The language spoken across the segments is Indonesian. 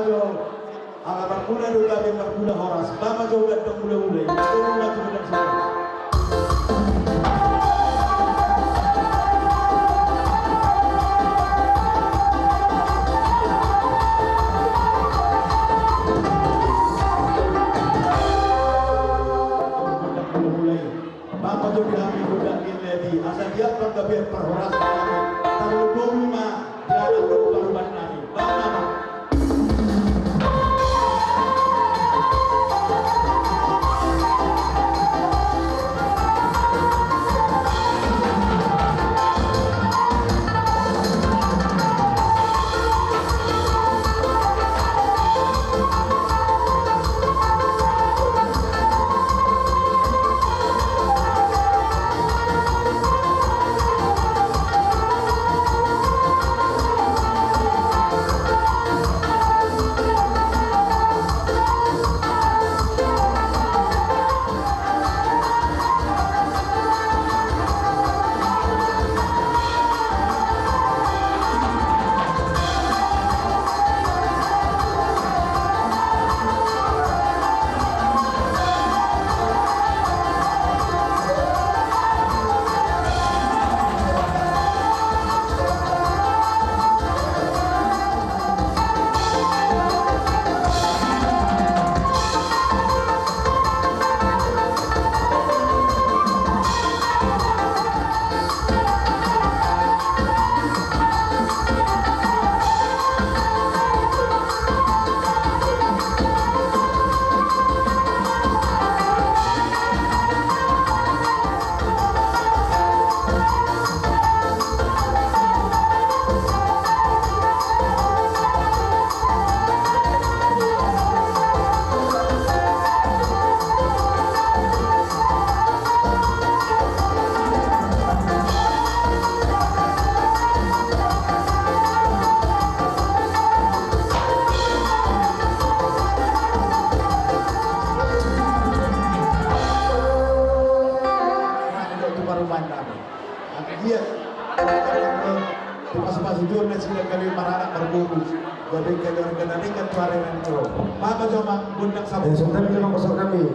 jo aga barkula do gabe barkula horas bama jo gaddo mule mule ko mula to dan sa bama jo gabe do gabe ledi asa dia gabe per horas tahu 25 dia baru nari bama Sultan memang masuk kami.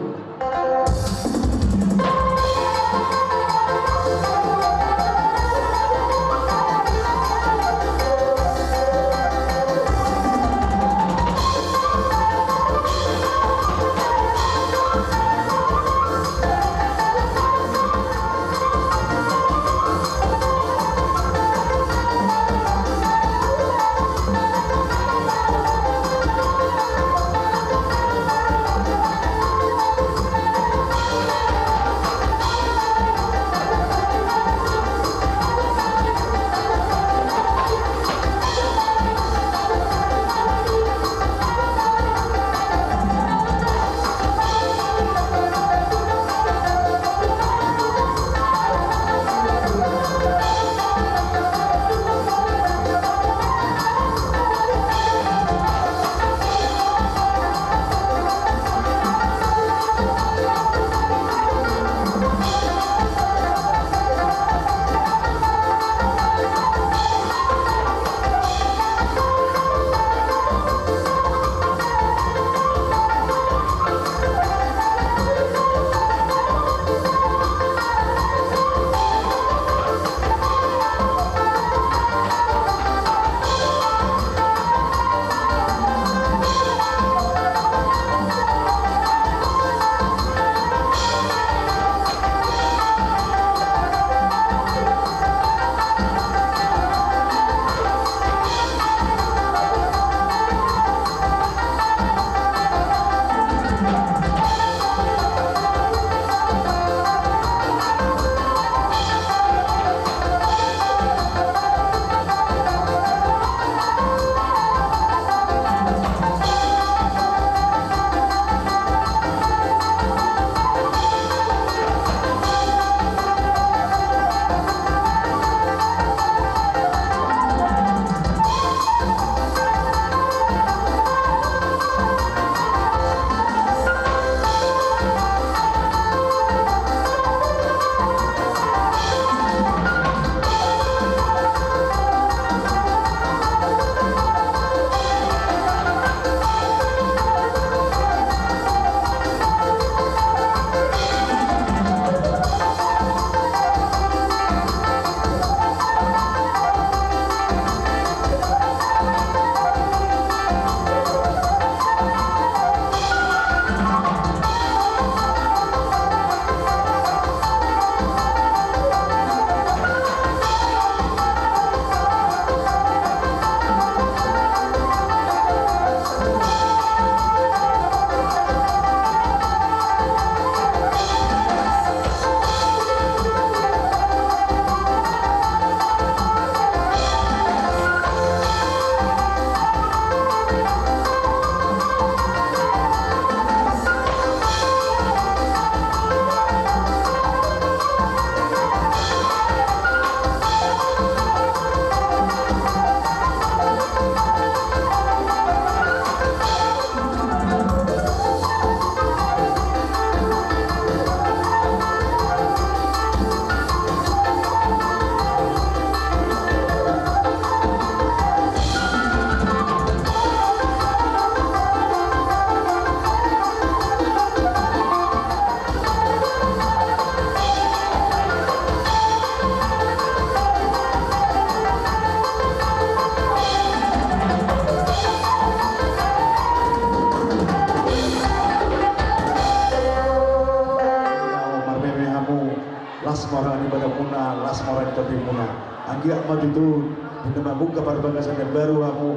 pada muna las moran tapi muna anggi amat itu benda buka pada bangsa yang baru kamu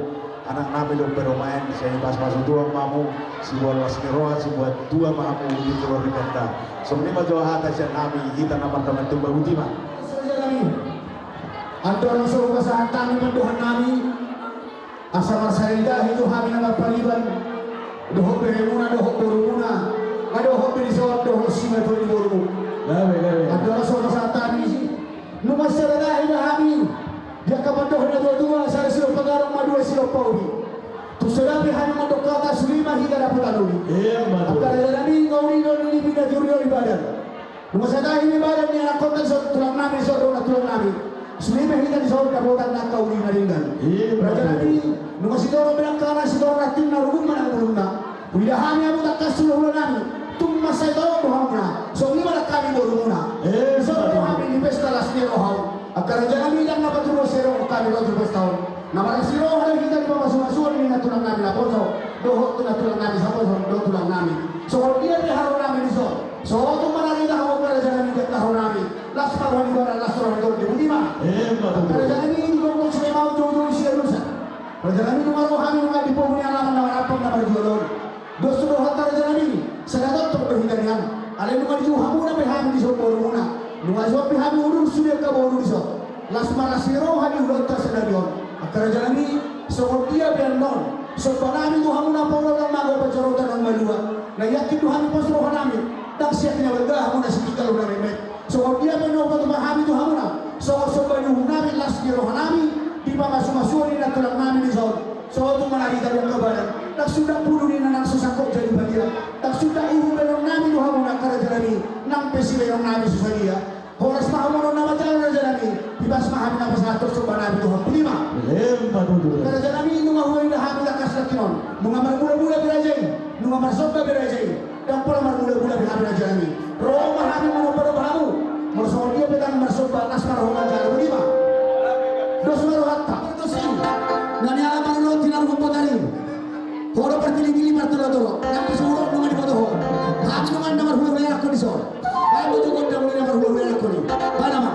anak nabi lo peromain saya pas masuk tua mamu si buat las keroa si buat dua mamu di keluar kata sebenarnya maju atas yang nabi kita nama-nama itu baru timah Antara surga saat kami mendohan kami asal masyarakat itu kami nama paliban dohok beremuna dohok berumuna dohok berisawat dohok sima itu di boru antara surga saat kami numah masyarakat itu kami dia kapan dohon dua saya silo pengarang madua silo pauli tu selapi kami mendokata sulima hingga dapat aluri antara kami ngauri doni bina juri ibadah numah masyarakat ini ibadah ni anak kota tulang nami tulang nami Sulima hingga di sahur kabutan nak kau ni naringgan. Raja Nabi, nunggu si dorong bilang kana si dorong rating narugum mana ulunna. Bila kami abu tak kasih ulun nami, tum masa dorong dohamna. So ni mana kami dorongna. So kami di pesta lasni rohau. Akar Raja Nabi yang nabat rumah serong kami rohau pesta. Nama si rohau kita di bawah suasuan ni natulang nami lapor so. Dohok tu natulang nami siapa so doh tulang nami. So dia ni haru nami di so. So tu mana kita haru Raja Nabi kita haru nami. Las parwan ibarat las orang itu di Budima. Raja ini ngomong saya mau jodoh isi rusak. Raja ini ngomong kami nggak di pohon yang lama nama apa nama jodoh. Dosa doa Raja ini sedang untuk berhidayah. Alih nungan di hamu nabi hamu di sopo rumuna. Nungan sopi hamu urus sudah ke bawah di so. Las malasiro hamu udah tersedarion. Raja ini sopo dia biar non. Sopo nami tu hamu napa orang mago pacarotan orang malua. Nah yakin tu hamu pas roh nami. Tak siapnya bergah hamu nasi kalau nami met. So dia mencoba untuk memahami itu hamuna. So baju nami las di roh nami di bawah masuk-masuk na tulang nami di so. So itu melari dari kebaran. Tak sudah bunuh di anak susangkok jadi bagian. Tak sudah ibu belong nami itu hamuna kerja nami. Nampe si belong nami susah dia. Horas mahamun nama jalan raja nami. Bibas mahamin apa satu coba nami itu ham lima. Kerja nami itu ngahuin dah hamil kasih kinon. Mengamar mula-mula berajai. Mengamar soba berajai. Dan pola mula-mula berhamil raja nami. Roh mahami mengobar bahamu. Bersama dia pegang masuk batas marhumah jalan lima. Dos maruhatta. Bertosin. Nani alaman lo tinar kumpotari. Horo pertili-tili martolo-tolo. Nampi suruh nungan di foto. Hati nungan namar hulu-hulu aku di so. Ayo butuh gondang namar hulu-hulu aku ni. Panama.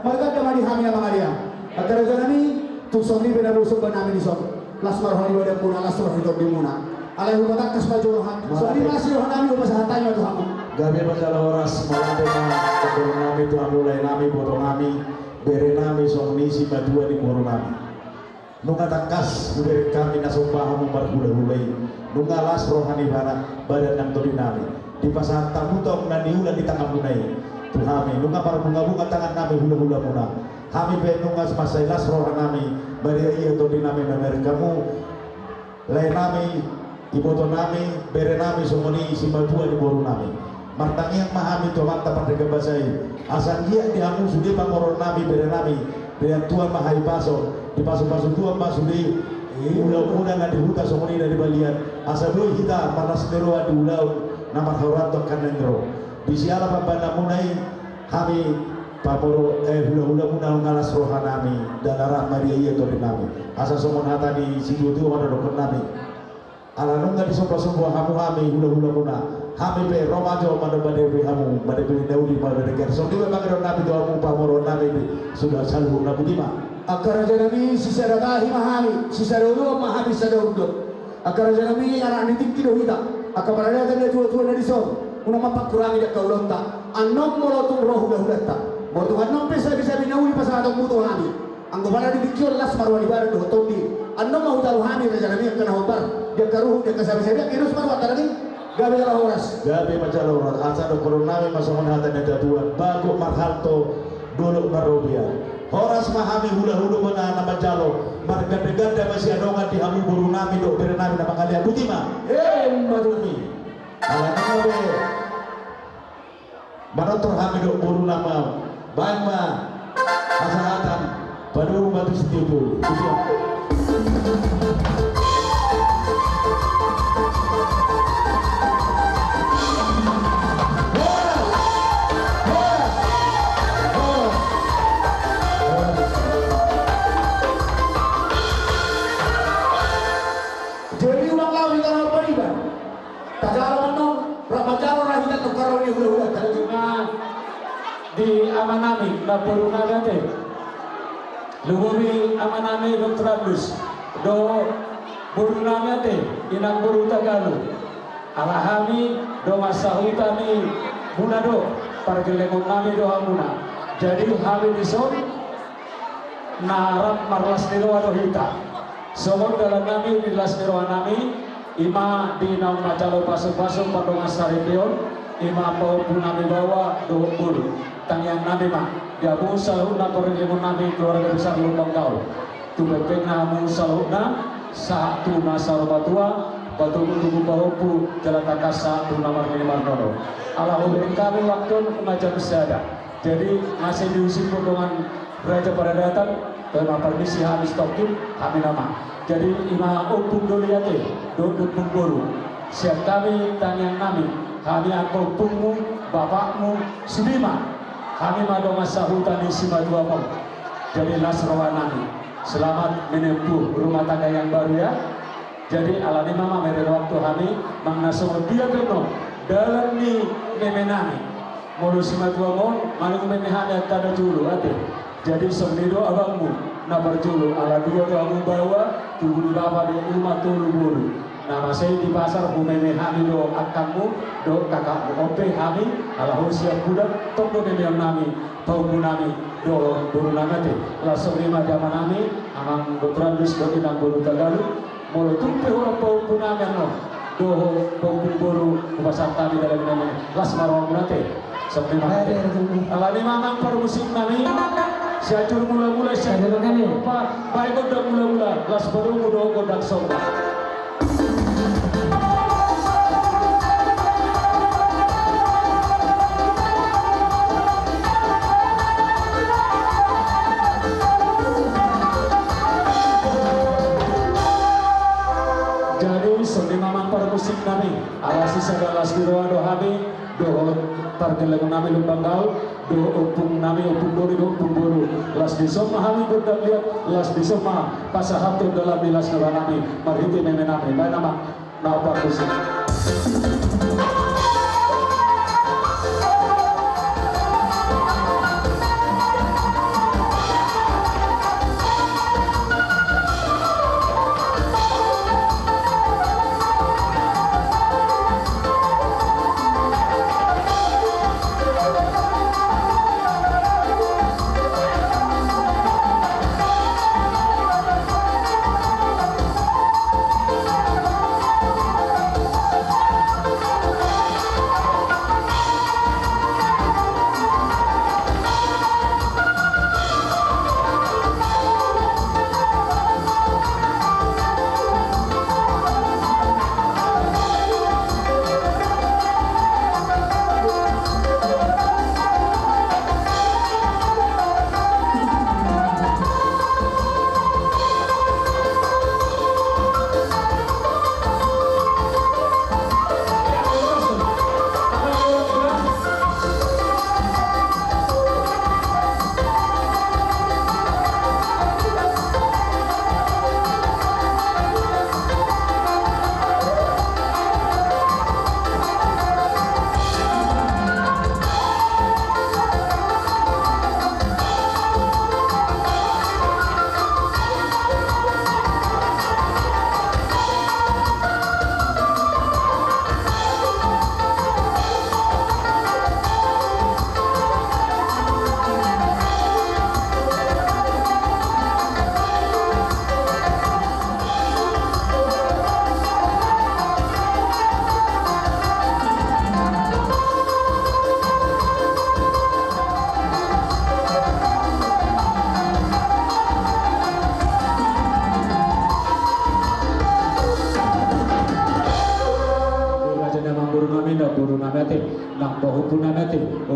Mereka kemari kami nama Maria. Agar jangan tu soni benar usung benami di son. Las marhani wadah puna las roh hidup di muna. Alai hubatak kas baju rohan. Soni masih rohanami ubah tanya tu kamu. Gabi masalah horas malate na keturun nami tu mulai nami botong nami bere nami songni si badua di boro nami. Nunga takas bere kami nasumpah mu marhula-hulai. Nunga las rohani bana badan nang todi nami. Di pasar tamu tok nani ulan di tangan munai. Tu kami nunga para bunga-bunga tangan nami hula-hula muna. Kami pe nunga semasai las rohan nami bari iya todi nami memer kamu. Lai nami iboto nami bere nami songoni si badua di boro nami. Martangi yang mahami tu mata pada kebasai asal dia dihamu sudi pangoron nami bere nami dengan tuan mahai paso di paso tuan masudi ulau-ulau nggak dihuta songoni dari balian asal dulu kita panas deroa di ulau nama haurat tokan nengro bisi ala pambana munai kami paporo ulau-ulau munau ngalas roha nami dan arah Maria iya torin nami asal somon hata di situ tu mana dokter nami ala nungga di sopa-sopa hamu kami ulau-ulau muna kami pe romajo mana bade hamu bade neuli pada dekat so dia bagaimana nabi doa mu pamoro nabi sudah selalu nabi lima Akar janami sisa dahi mahami sisa dulu mahami sada udo akar janami anak nitik tido hita akar berada tanda tua dari so una mapak kurangi dak kaulonta anom molotung roh dahulata mortu anom pesa bisa binauli pasal atau mutu hami anggo pada dikir las marwani barat do tondi anom mau tahu hami janami kena hobar dia karuh dia kasabi-sabi kirus marwat tadi gabi masalah horas asa do koronami masongon hata neta tuan bago marhalto dulu marobia horas mahami hula-hulu mana nama jalo marga deganda masih adongan di hamu buru nami do bere nami nama kalian butima madumi ala nabe manotor hami do buru nama bangma asahatan padu batu setipu di amanami na puruna gate lububi amanami Dr. Agus do puruna gate inang buru tagalu alahami do masahutani munado pargelemon nami do hamuna jadi hami dison narap marlas niro do hita somon dalam nami dilas niro nami ima di naung macalo pasung-pasung padongan saripion ima pau punami bawa do bulu tangian nabi mah gabu salahuna perlimun nabi keluarga besar lumbang kau tu bepek namu salahuna satu nasar batua batu tubuh bahupu jalan takasa tu namar minimal nono Allah ubin kami waktu mengajar besada jadi masih diusir dengan raja pada datang tema permisi habis tokin kami nama jadi ima upung doliate duduk buru siap kami tangian nami kami aku pungmu bapakmu Sudima kami mado masa hutan di Simaduamong jadi nasrawanani selamat menempuh rumah tangga yang baru ya jadi alani mama mere waktu kami mangnasong dia keno dalam ni memenani mulu Simaduamong malu memehanya tada dulu ate jadi semnido abangmu na berjulu ala dua kamu bawa tubuh bapa di rumah tulu bulu nama saya di pasar bumeme hami do akammu do kakakmu ope hami ala usia budak toko yang nami tau nami do buru nangate langsung lima zaman nami amang do trandus do inang buru tagalu mulu tumpe orang pau nami no do pau buru kupasan kami dalam nami las marwang nate sampai nate ala lima mang paru musim nami siacur mula-mula siacur baik udah mula-mula las baru mudo godak sobat musik nami alasi segala siro do habi do targeleng nami lumbanggal do upung nami upung dori do upung buru las disoma hami berdak lihat las disoma pasahatu dalam bilas nami marhiti meme nami baik nama napa musik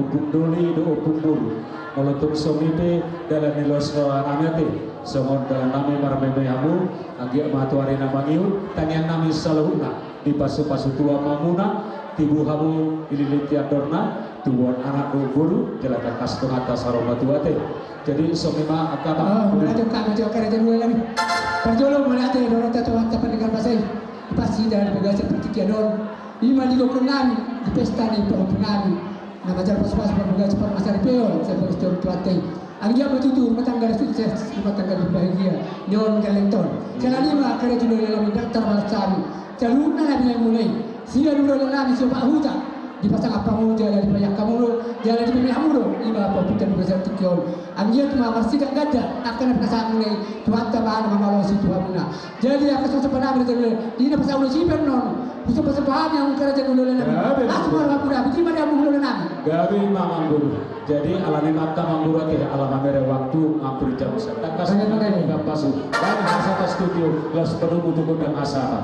upung doli do upung dulu molotung somite dalam nilos anamete somon dalam nami marmeme hamu agia matuari namangiu tanian nami salahuna di pasu-pasu tua mamuna tibu hamu ililiti adorna tubuhan anak do guru jelata kastung atas aroma tuate jadi somima akaba mulai kami jauh kerja dulu lagi perjolo mulai ada dorong tatuan tapan dengan pasai pasti dari bagasi seperti kiadon lima di kenami di pesta di penami nama jalan pas-pas berbagasi per masa ripeol saya beristirahat tuate Anggia betutur matangga sukses matangga bahagia nyon galengton kala lima kerja dulu dalam daftar malasami jalurna nabi yang mulai sila dulu dalam siapa huta dipasang apa mau jalan di banyak kamu jalan di banyak kamu lima apa putar besar tikion Anggia cuma masih gak ada akan perasaan mulai tuan tambahan mengalau si Tuhan mana jadi aku susah pernah berjalan di mana pasal ulah siapa non bisa persembahan yang kerja dulu dalam aku malah muda betul mana yang dulu dalam gabi mamang guru jadi alami mata mangguru ke alam mere waktu ngampuri jam tak kasih nggak pasu dan asal studio los penuh butuh dan asal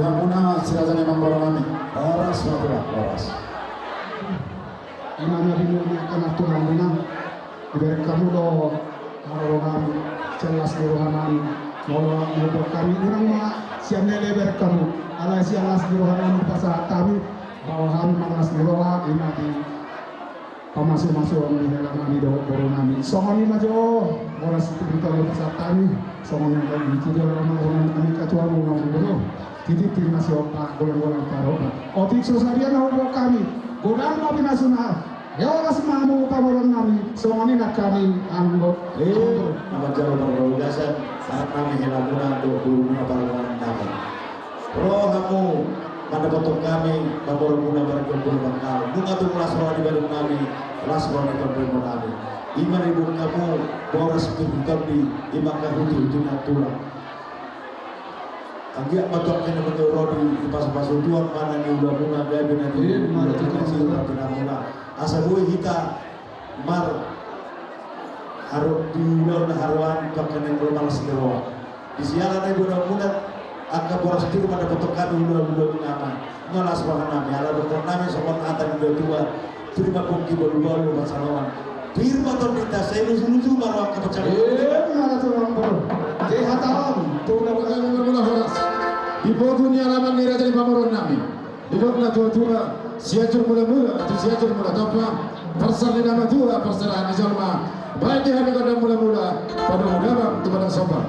Hinamuna silakan Imam Baronami. Horas Matula, horas. Imam Nabi akan aturan menang. Ibarat kamu do kami jelas rohanami. Mau kami orang mah siapa lebar kamu. Ala sialas rohanami pasal kami bahwa kami malas roha ini di masuk-masuk di dalam kami do Baronami. Songon ini majo horas kita pasal kami. Songon yang lagi tidak rohanami kami ketua mau ngomong. Titip timnas opak golang-golang taruh. Otik susahnya nahu kami. Godang kami nasional. Ya Allah semamu pamoron kami. Semuanya nak kami anggap. Nama jauh bergagasan saat kami Hinamuna 25 paruan kami. Rohamu pada potong kami pamoron guna berkumpul bakal. Bunga tu kelas roh di badan kami. Kelas roh di badan kami. Iman ibu kamu boros pintar di iman kahuti ujungnya tulang. Agak macam kena betul rodi pas-pas tuan mana ni udah mula gabi nanti udah terkecil udah mula asa gue kita mar harus diulang haruan pakai yang belum malas dewa di siaran ibu udah mula agak boros itu pada betul kami udah nama nyolas bahkan kami ala dokter kami sobat atan udah tua terima kunci baru-baru masalahwan firman Tuhan kita saya lusu-lusu baru kepercayaan Mana tu orang baru? Jehatan. Tu nak pakai mula horas. Di pokoknya alaman ni raja di pamoron nami. Di pokoknya tua-tua siajur mula-mula atau siajur mula topa persal di nama tua persalahan di jalma. Baik di hari kodam mula-mula pada udara tu pada sobat.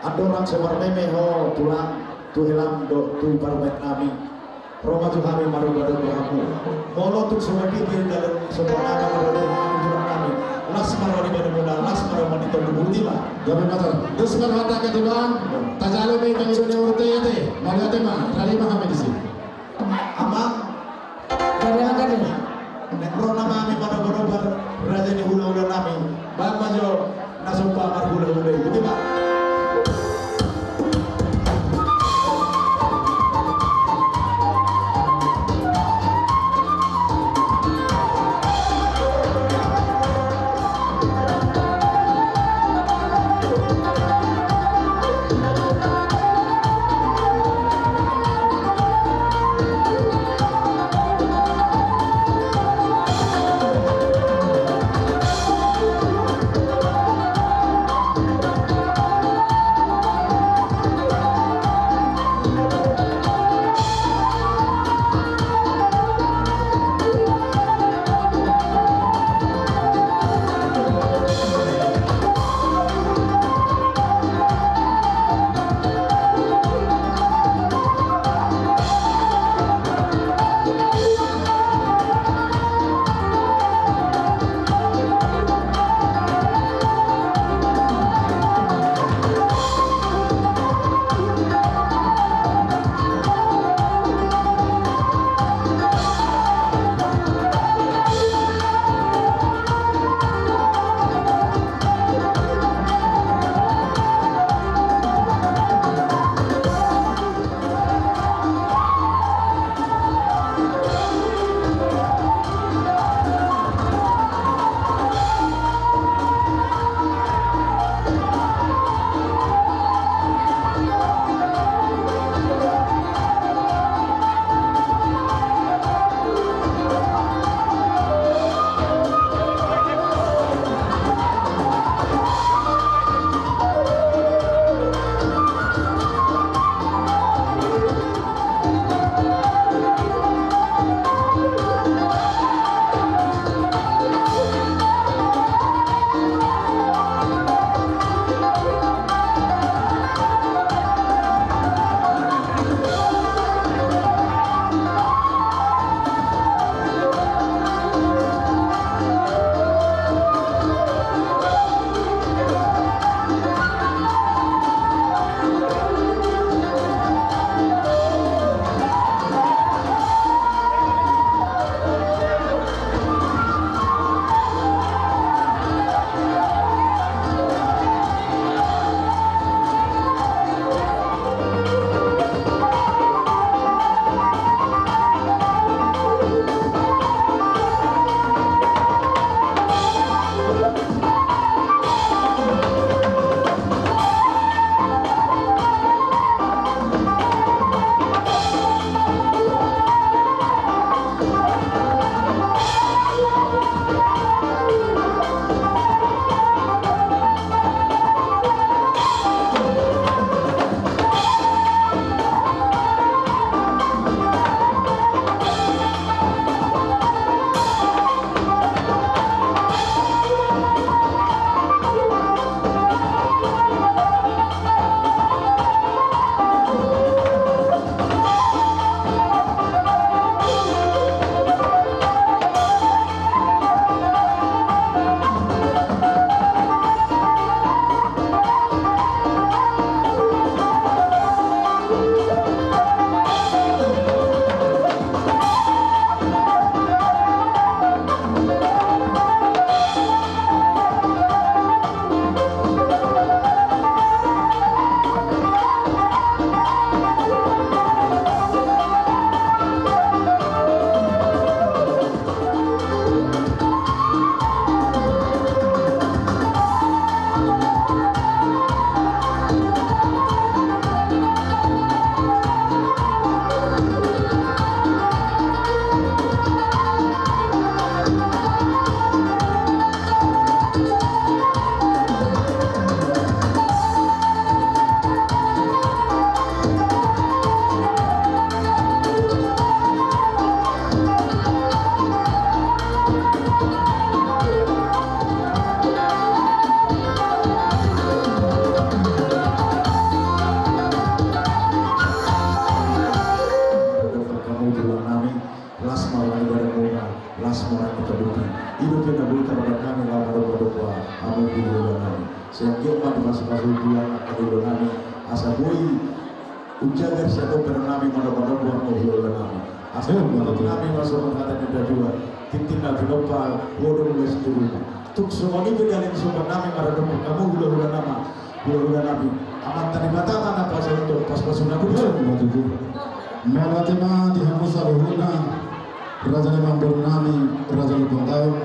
Ada orang sebar meme ho tulang tu hilang do tu parbat kami Roma tu kami maru baru berhaku molo tu semua di dalam semua nama baru kami tulang kami las maru di baru muda las maru mandi tu bukti lah jadi macam terus berkata ke tulang tajalo me kami sudah urut ya teh malu tema kali mah kami di sini amang Dari mana ni? nekro nama kami baru raja ni hula-hula kami bang majo nasumpah mar hula-hula itu pak. ujagar siapa bernami mana-mana buang mobil nami. Asal kalau nami masuk mengatakan ada dua, titik nabi nopal, bodoh guys dulu. Tuk semua ini bedalin sobat nami marah kamu hula nami. Amat tadi mata mana pas untuk pas sunnah kudu. Malatima di Hamusa Luhuna Raja Imam Nami Raja Lubangkau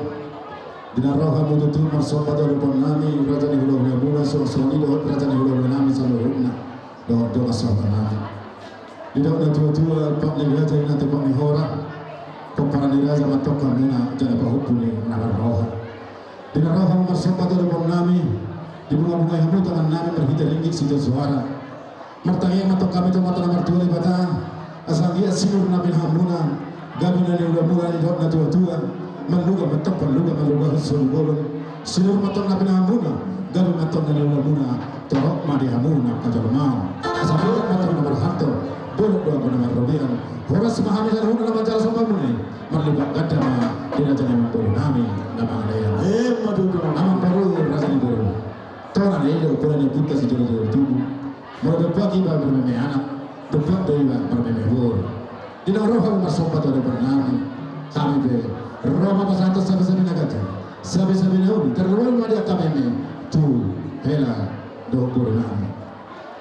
Dinarroha Mututu Marsopada Nami Raja Nihulahuna Muna Sosoni Dohot Raja Nihulahuna Nami Saluhuna Dohot Doa Sobat Nami Didok na tua-tua Pak Niraja Inati Pak Nihora Pepara Niraja Matoka Muna Jana Pahupuni Narroha Dinarroha Marsopada Nami di bunga-bunga yang tangan Nami berhita ringgit sida suara Martangi matok kami tu mata nomor 2 bata asal dia sinur nabi hamuna gabina ni udah mulai dok na tua meluga matok meluga sulugolon sinur matok nabi hamuna gabina matok ni udah muna torok madi hamuna kajar mau asal dia matok nomor hanto boleh doa guna marrobian horas mahami dan huna nama jala sopa muni marlibat kadama dina jana mempuru nami nama alaya nama baru rasanya baru toran itu bulan yang kita sejauh tubuh mau berbagi bermeme anak berbagi bermeme bor di dalam roh masuk pada bernami kami be roh pasang atas sabi nagati sabi naun terlalu madia kami tu hela do bernami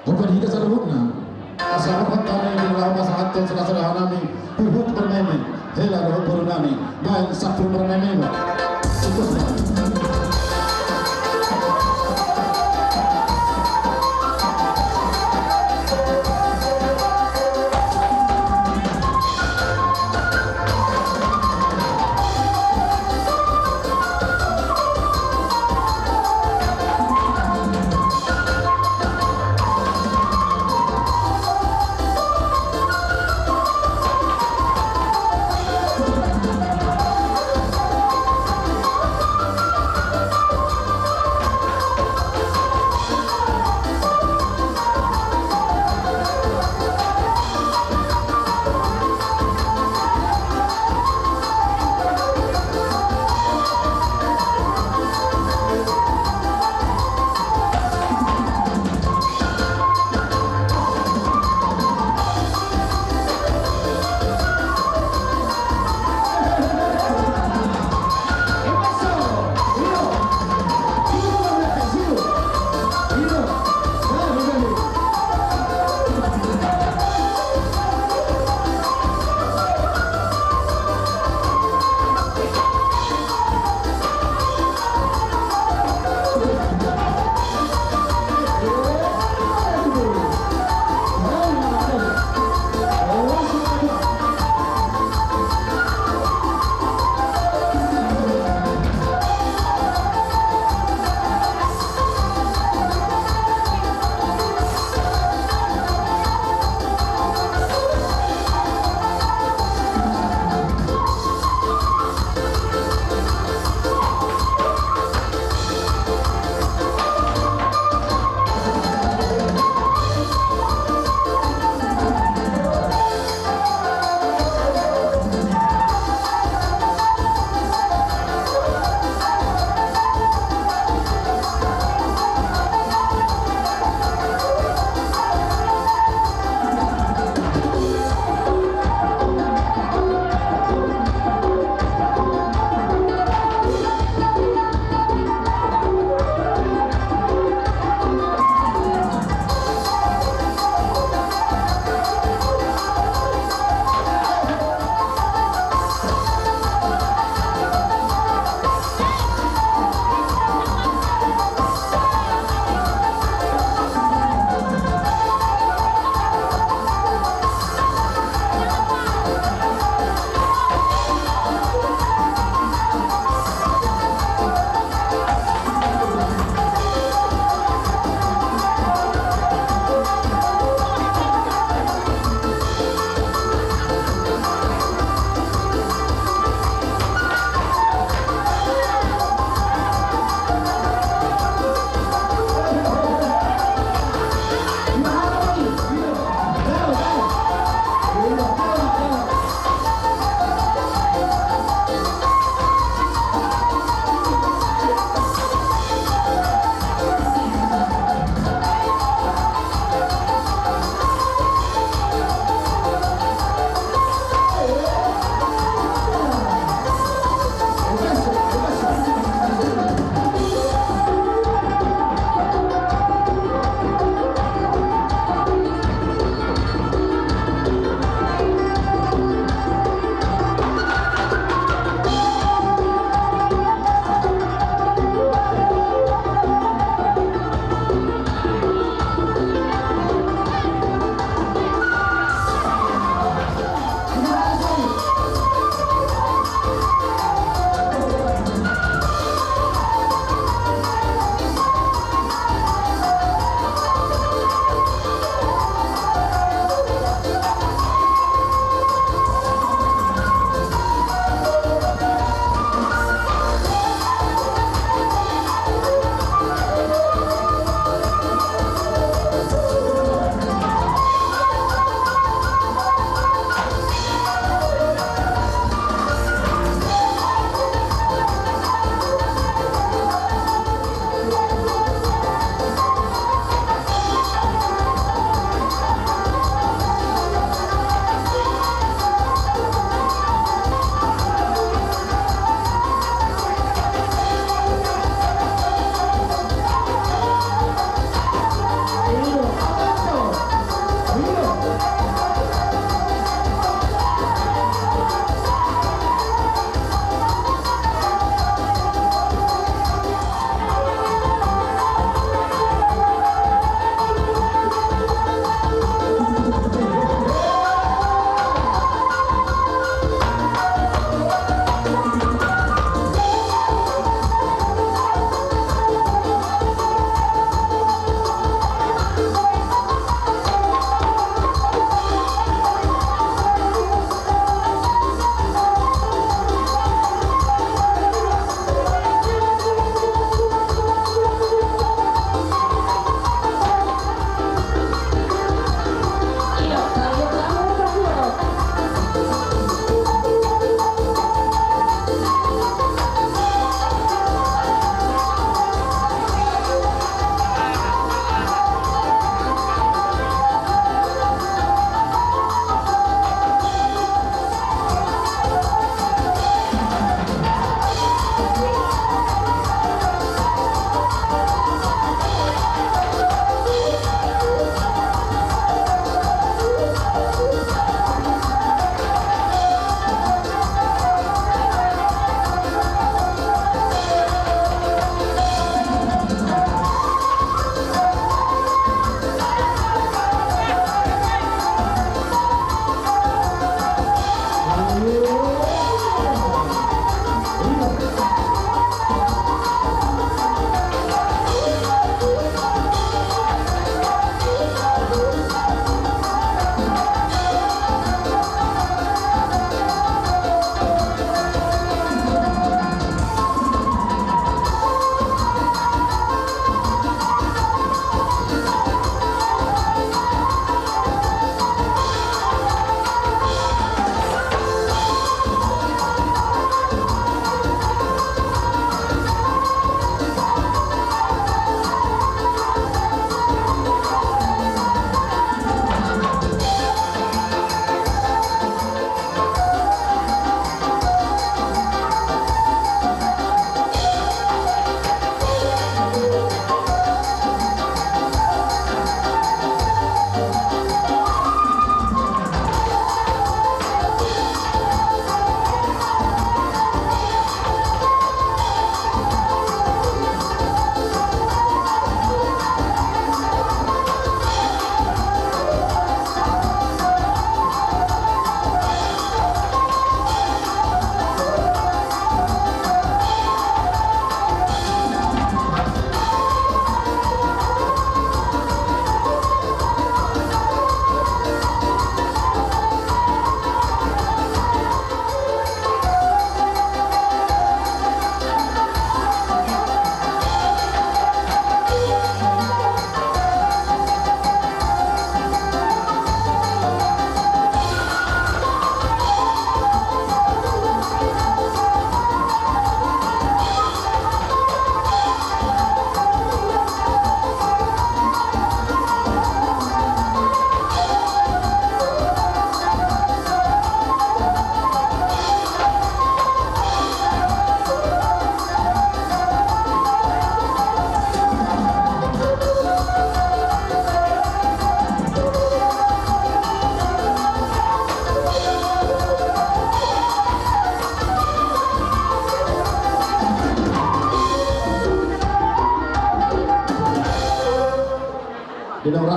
obat hidup sarabukna asal kami di dalam pasang atas salah nami pihut bermeme hela do bernami baik satu bermeme itu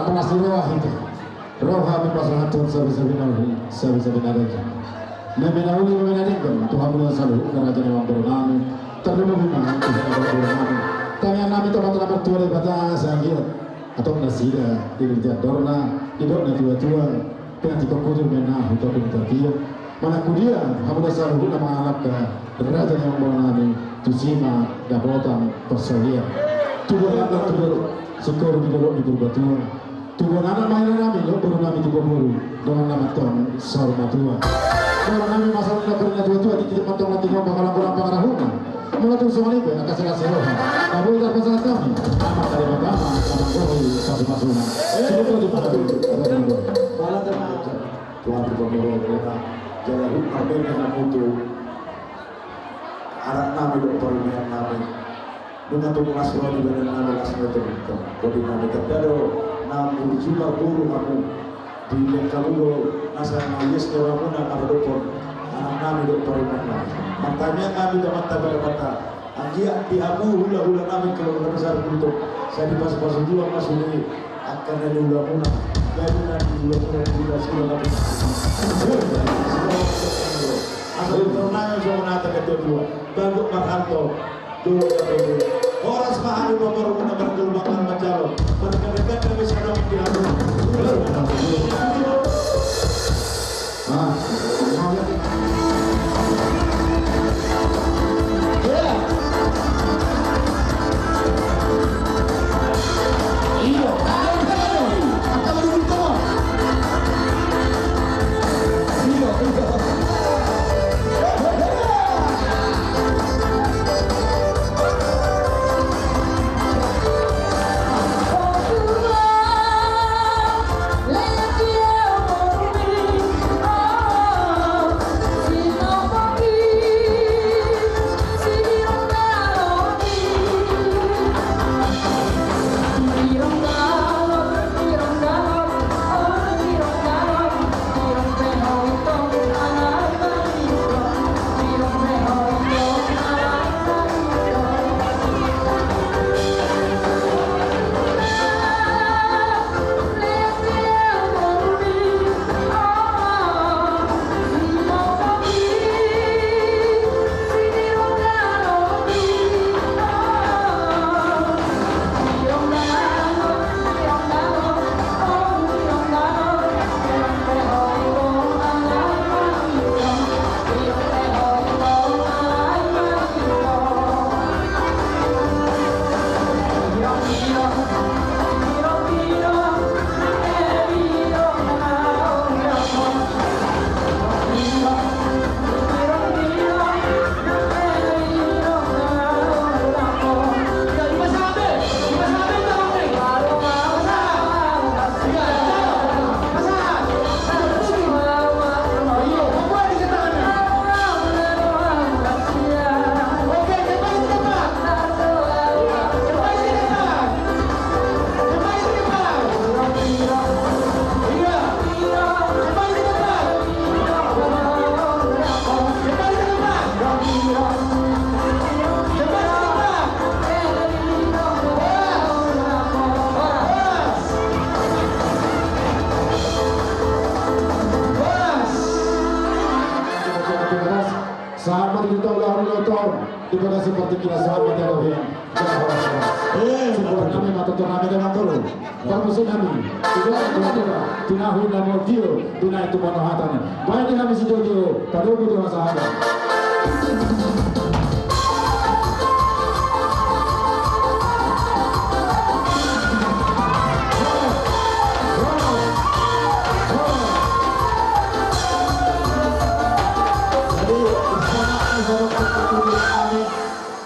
anak pengasih roh itu. Roh kami pasal hancur sabi-sabi aja. Memenauli memenadingkan Tuhan mulai selalu kerajaan yang beronami. Terlalu memang Tuhan yang beronami. Kami yang nami teman-teman bertua dari batas sanggil atau nasida di jadorna idokna tua-tua dengan dikokudir menah untuk bertiap. Mana kudia kamu selalu mengalap ke kerajaan yang beronami. Tusima dapotan persoalan. Tubuh anak tubuh syukur di berbatua. Tubuh anak mainan kami lo baru kami tubuh baru dengan nama Tuhan Sarmatua. Kalau kami masalah nak berinya tua-tua di tempat Tuhan latih ngomong orang-orang pengarahuna. Melakukan semua ini akan kasih rohan. Kamu tidak pasal kami. Nama dari pertama sama kau satu pasukan. Sebelum di mana dulu? Malah tenang. Tuhan berpemurah mereka. Jalan hukum dengan mutu. Anak nami dok perluan nami. Dengan tubuh asal di badan nami asal itu. Kau nami terdado. Namun jumlah guru kamu di kamu nasa nangis kamu nak ada dokter anak kami dokter mana matanya kami dapat tabel mata anjia dihamu hula kami kalau besar untuk saya di pas dua masuk ini akan ada hula muna jadi nanti hula sudah kami asal ternaga semua nata kedua bantu Marhanto dua kedua orang semahami nomor guna bergelbangan macam berdekat kami sekarang dihamu Sahabat kita ulang tahun ibadah seperti kita sahabat yang lebih seperti kami mata turnamen dengan turun permusuh kami tidak tinahu namun dia tunai itu manohatannya baik di kami situ pada butuh sahabat.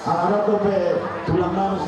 Harap kope tulang nami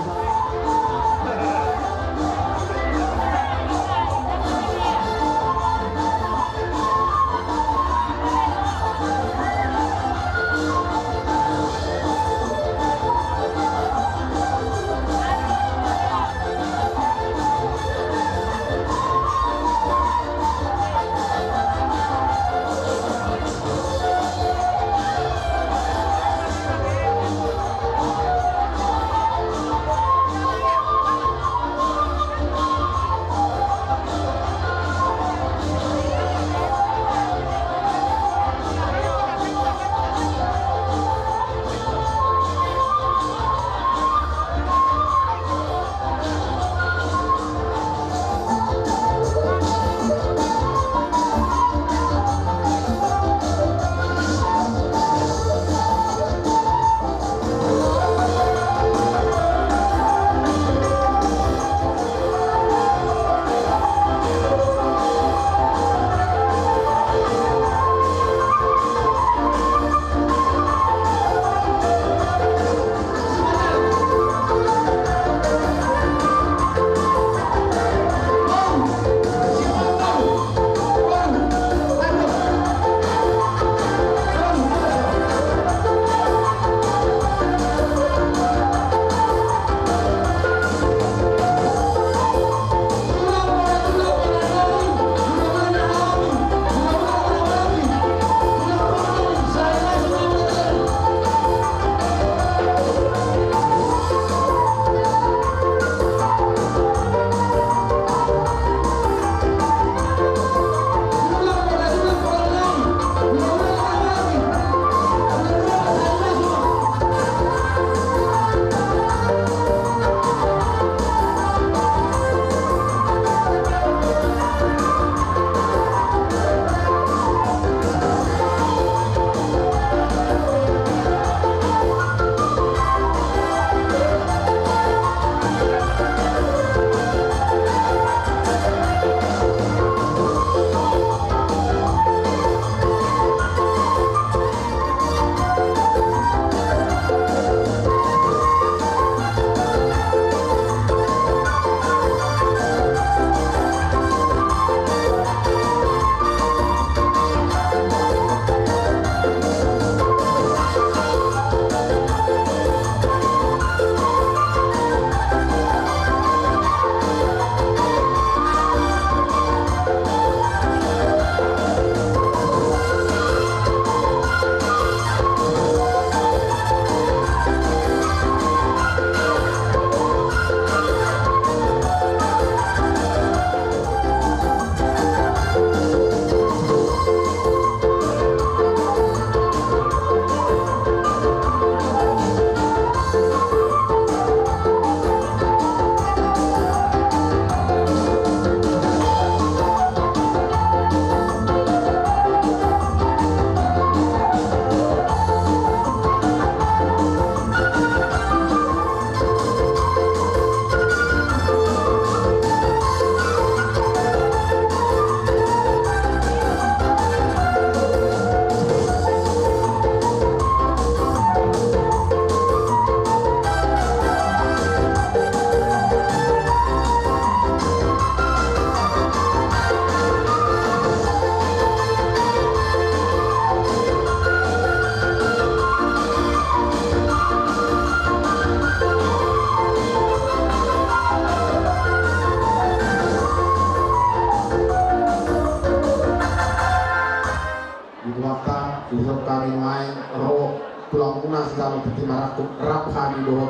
waktu besok kami main roh tulang munas sama pertimbangan rap kami doh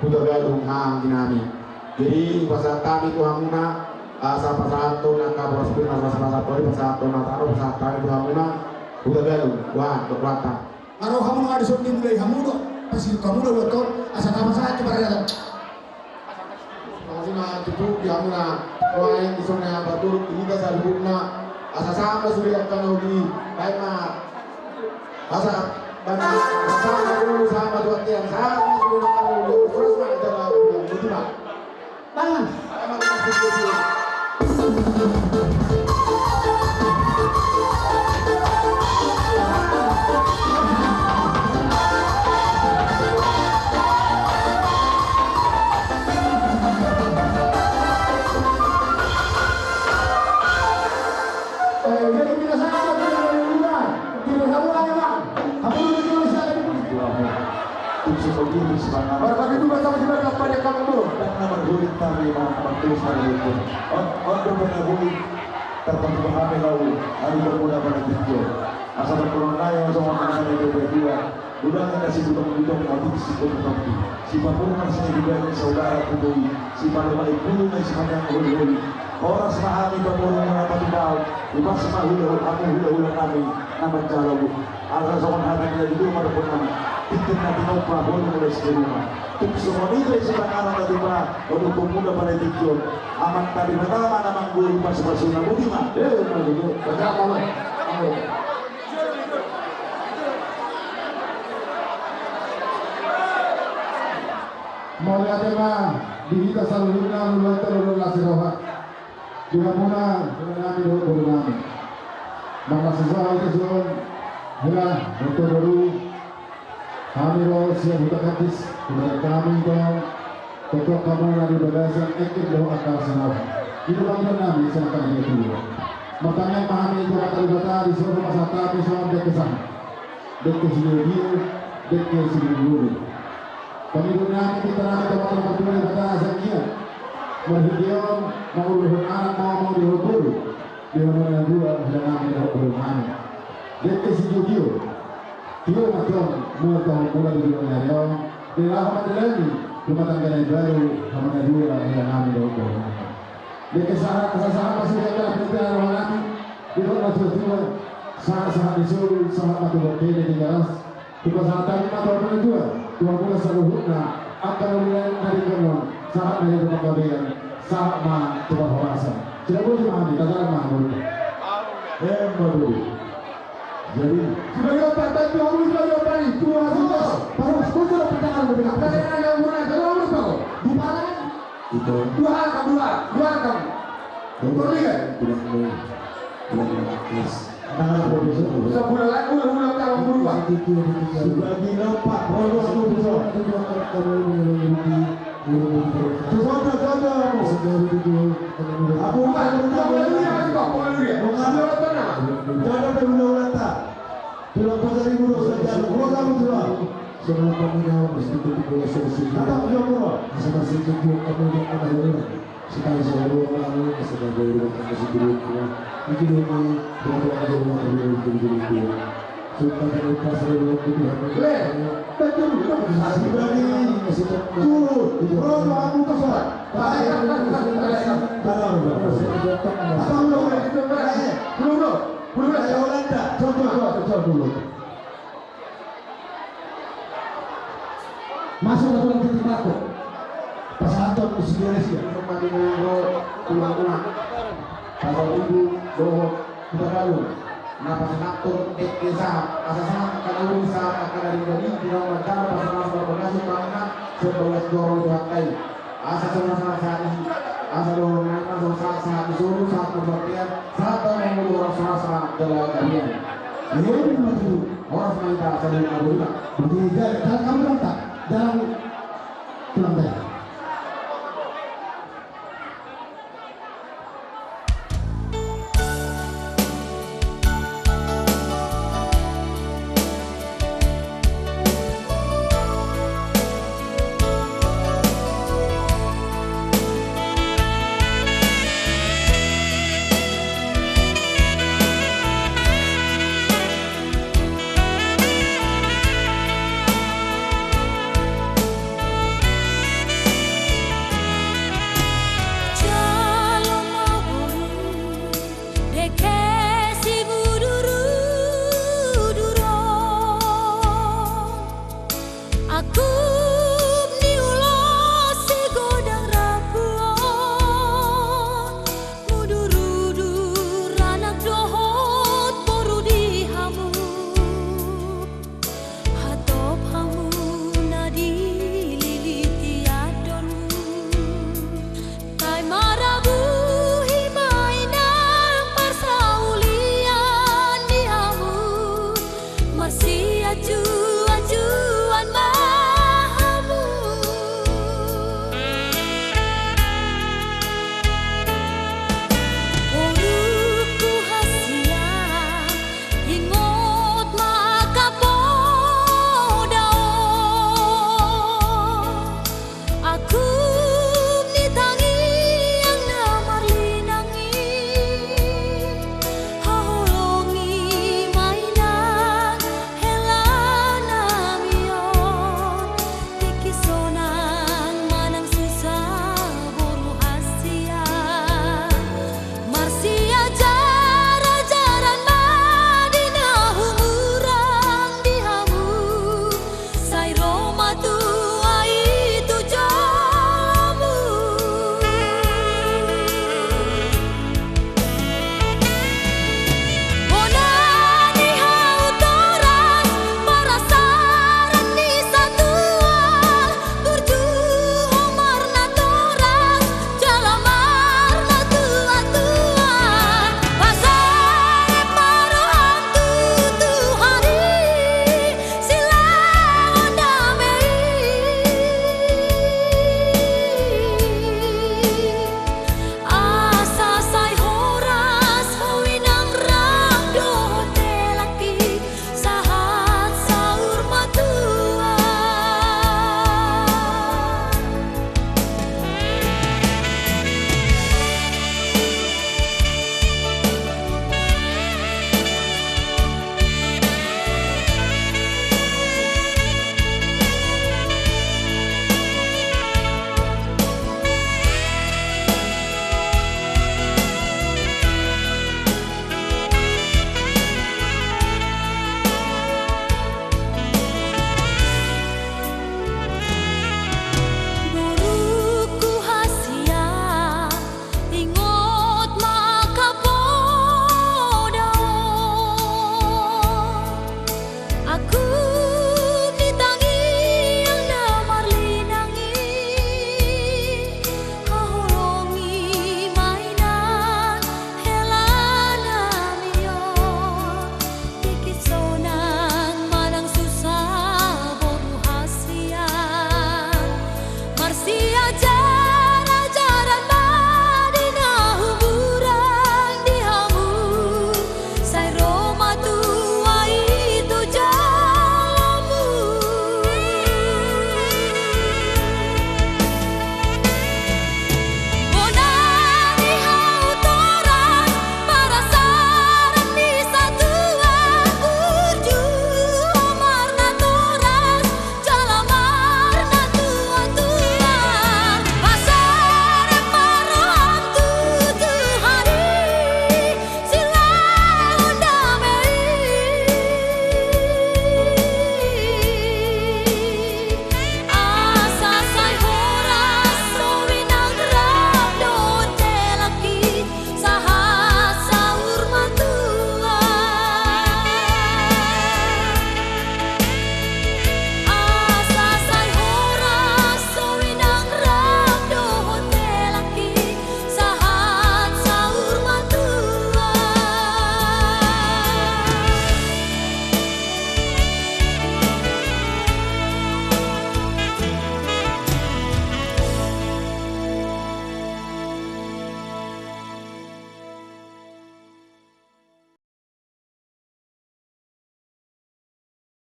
udah gadung hang dinami. Jadi pasal kami tuh hamuna sama satu nangka boros pun sama satu ini pasal nangka pasal kami tuh hamuna udah gadung wah berwata. Aro kamu nggak ada soal mulai kamu tuh pasti kamu udah buat kau asal kamu saja coba lihat. Masih mah itu di hamuna main di sana batur kita salibuna asal sama sudah kan di lain mah asal banyak sama dulu sama dua tiang sama sudah kan terus mah jalan itu mah. Bangun. Jadi kita sama tidak luar, tidak kamu lagi bang. Kamu dulu dulu saya Begini semangat. Berbagi dua sama juga kepada kamu dulu. Dan nomor guling kami mau terus hari itu. Untuk menabung tertentu kami lalu hari bermuda pada video. Asal berkurang lain sama dengan yang berdua. Udahnya kasih juga menghitung motif si komunikasi. Si Papua saya juga ini saudara kudui. Si Papua itu yang sebenarnya kudui. Orang semahami Papua mengapa tidak? Ibu semahulu aku hula kami nama jalan. Asal sama hati dari dulu pada pernah. Ikut nabi nopa boleh mulai sekelima. Tuk semua itu sebenarnya tadi pak. Untuk pemuda pada video. Amat tadi pertama nama guru pas bersuna budiman. Begitu. Berapa lo? Mulai tema dihita saluruna lulata lulula siroha. Dilamunan kami dulu kami. Maka sesuai itu zon. Hila untuk baru kami roh siap buta hadis kepada kami dong. Ketua kamu dari bagasan ekip doa akal senau. Itu bangga kami silakan itu dulu. Makanya pahami itu kata dibata di seluruh masa kami soal dekesan. Dekes dia, dekes dulu. Kami dunia kita nanti teman-teman berdua kata asalnya. Berhidup mau luhur anak mau dihukur. Dia mana dua dan kami dihukur kami. Dekes dia. Dia macam mula di dunia dia. Dia lama lagi. Rumah tangga yang baru, kami dua dan kami dihukur. Dia kesalahan pasti dia akan berbicara orang lagi. Dia pernah tua saat disuruh saat mati berbeda di garas. Kita saat kami mati berdua, 20 seluruhnya akan mulai dari kanon saat dari pengkabian saat mah coba horasa. Tidak boleh memahami, katakan mahmud. Baru. Jadi Sebagai otak tadi, kamu sebagai otak itu harus baru sekolah pertanyaan berbeda. Pertanyaan yang mulai kalau kamu tahu di mana? itu Dua kamu. Boleh kan? Nah, Sebulan lagi ulang tahun berubah. sebagai lepak produk itu Aku Bukan dia masih kok dia. Sudah tenang. jangan berulang lata. Bilang pasal ibu saja. Gua kamu dulu. Sebelum peminat mesti betul solusi. Kata punya gua. Masing-masing tujuh kamu yang ada dulu. Sekali seluruh orang sebagai rumah tangga sebelumnya. Mungkin ini berdoa aja rumah tangga itu. Supaya kita selalu Tuhan. Betul. Sebagai guru, produk aku kesal. Belum Saya Holanda. coba dulu. Masuk ke dalam titik aku. Pasangan musik Indonesia. Kembali menunggu tulang-tulang. Kalau ibu doa kita lalu. Napa senatur desa asasana kana urusa akan dari bali tidak wajar pasal berbagai bangunan sebelas dorong dipakai asal sama saat ini asal dorong nama saat disuruh saat berbagian saat orang orang serasa dalam kalian ini betul orang minta asal dari Abu Berarti kalau kamu tak dalam tulang teh.